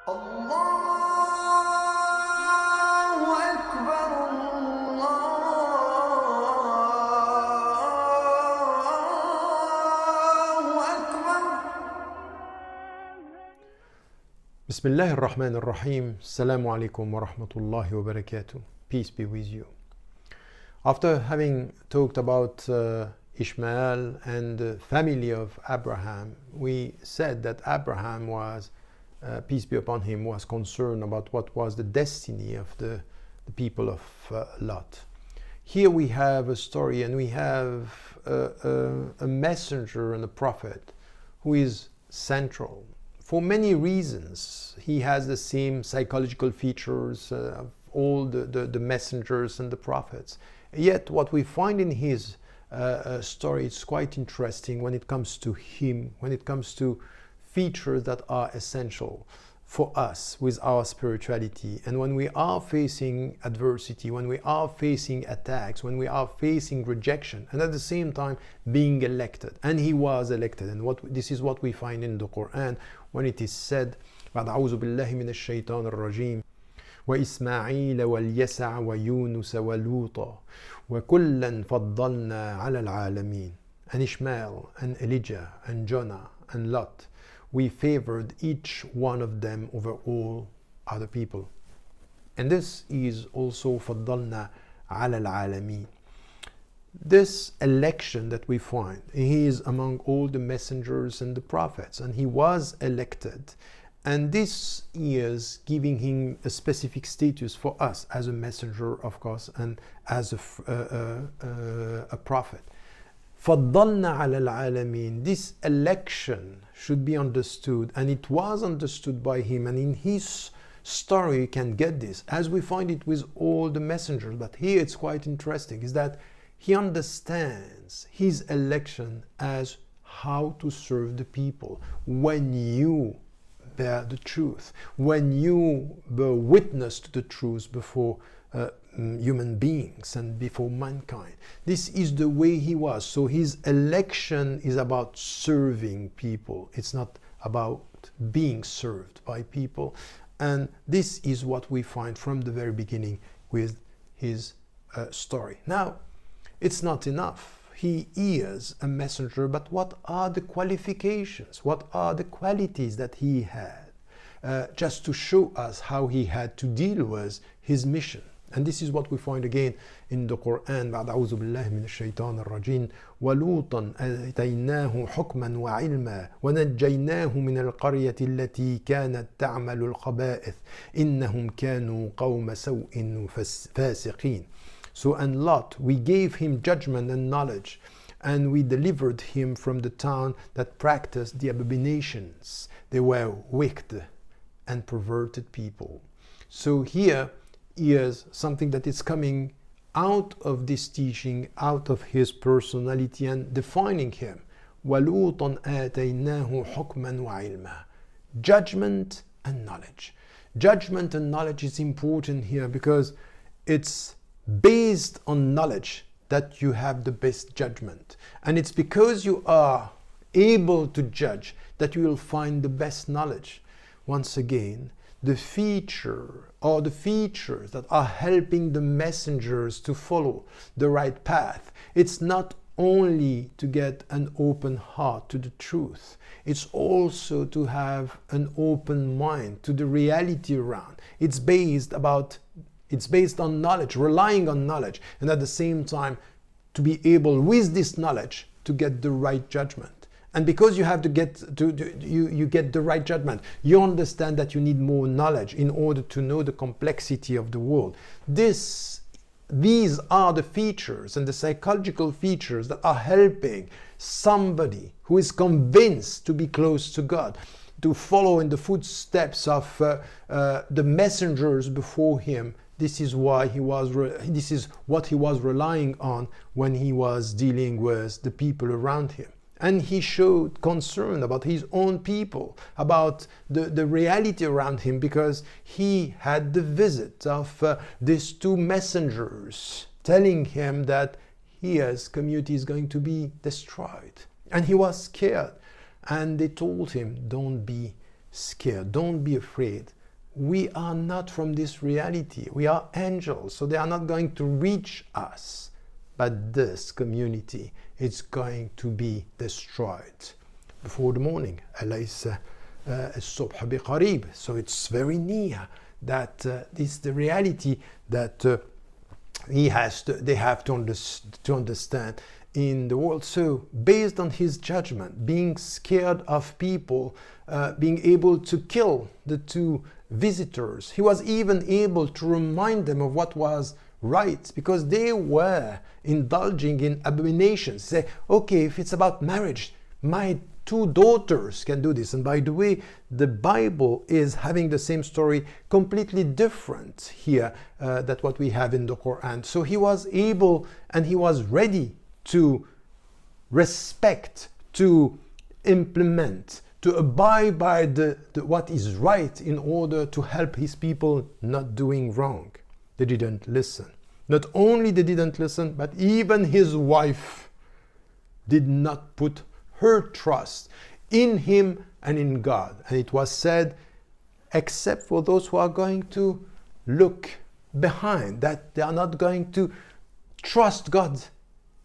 الله أكبر الله أكبر. بسم الله الرحمن الرحيم. Assalamu alaikum wa rahmatullahi wa barakatuh. Peace be with you. After having talked about Ishmael and the family of Abraham, we said that Abraham was, peace be upon him, was concerned about what was the destiny of the people of Lot. Here we have a story, and we have a messenger and a prophet who is central. For many reasons, he has the same psychological features of all the messengers and the prophets. Yet what we find in his story is quite interesting when it comes to him, when it comes to features that are essential for us with our spirituality. And when we are facing adversity, when we are facing attacks, when we are facing rejection, and at the same time being elected. And he was elected. And this is what we find in the Quran when it is said, أعوذ بالله من الشيطان الرجيم وإسماعيل واليسع ويونس ولوطا وكلا فضلنا على العالمين. And Ishmael and Elijah and Jonah and Lot, we favored each one of them over all other people. And this is also فضلنا على العالمين. This election that we find, he is among all the messengers and the prophets, and he was elected. And this is giving him a specific status for us as a messenger, of course, and as a prophet. فَضَّلْنَا عَلَى الْعَالَمِينَ. This election should be understood, and it was understood by him. And in his story you can get this, as we find it with all the messengers. But here it's quite interesting, is that he understands his election as how to serve the people. When you bear the truth, when you bear witness to the truth before human beings and before mankind. This is the way he was. So his election is about serving people. It's not about being served by people. And this is what we find from the very beginning with his story. Now, it's not enough. He is a messenger, but what are the qualifications? What are the qualities that he had? Just to show us how he had to deal with his mission. And this is what we find again in the Quran. بعد أعوذ بالله من الشيطان الرجيم ولوطا آتيناه حكما وعلما ونجيناه من القرية التي كانت تعمل الخبائث إنهم كانوا قوم سوء فاسقين. So, and Lot, we gave him judgment and knowledge, and we delivered him from the town that practiced the abominations. They were wicked and perverted people. So here is something that is coming out of this teaching, out of his personality, and defining him. وَلُوطًا آتَيْنَاهُ حُكْمًا وَعِلْمًا. Judgment and knowledge. Judgment and knowledge is important here because it's based on knowledge that you have the best judgment. And it's because you are able to judge that you will find the best knowledge. Once again, the feature or the features that are helping the messengers to follow the right path, it's not only to get an open heart to the truth, it's also to have an open mind to the reality around. It's based on knowledge, relying on knowledge, and at the same time to be able with this knowledge to get the right judgment. And because you have to get you get the right judgment, you understand that you need more knowledge in order to know the complexity of the world. These are the features and the psychological features that are helping somebody who is convinced to be close to God, to follow in the footsteps of the messengers before him. This is what he was relying on when he was dealing with the people around him. And he showed concern about his own people, about the reality around him, because he had the visit of these two messengers telling him that his community is going to be destroyed. And he was scared. And they told him, don't be scared. Don't be afraid. We are not from this reality. We are angels, so they are not going to reach us. But this community is going to be destroyed before the morning. أليس الصبح بقريب? So it's very near. That is the reality that they have to understand in the world. So based on his judgment, being scared of people, being able to kill the two visitors, he was even able to remind them of what was right, because they were indulging in abominations. Say, okay, if it's about marriage, my two daughters can do this. And by the way, the Bible is having the same story, completely different here than what we have in the Quran. So he was able and he was ready to respect, to implement, to abide by the what is right in order to help his people not doing wrong. They didn't listen. Not only they didn't listen, but even his wife did not put her trust in him and in God. And it was said, except for those who are going to look behind, that they are not going to trust God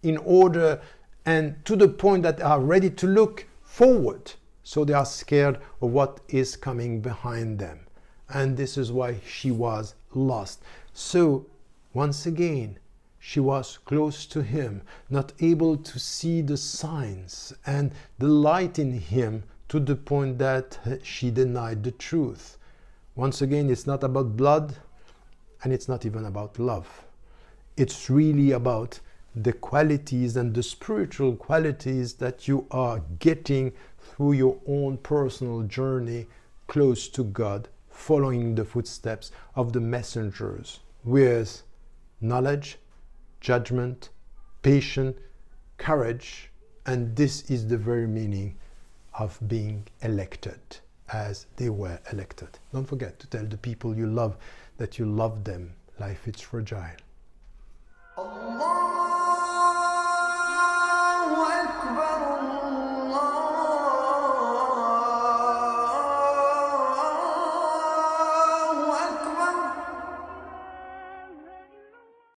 in order and to the point that they are ready to look forward. So they are scared of what is coming behind them. And this is why she was lost. So once again, she was close to him, not able to see the signs and the light in him, to the point that she denied the truth. Once again, it's not about blood, and it's not even about love. It's really about the qualities and the spiritual qualities that you are getting through your own personal journey close to God, following the footsteps of the messengers with knowledge, judgment, patience, courage. And this is the very meaning of being elected as they were elected. Don't forget to tell the people you love that you love them. Life is fragile.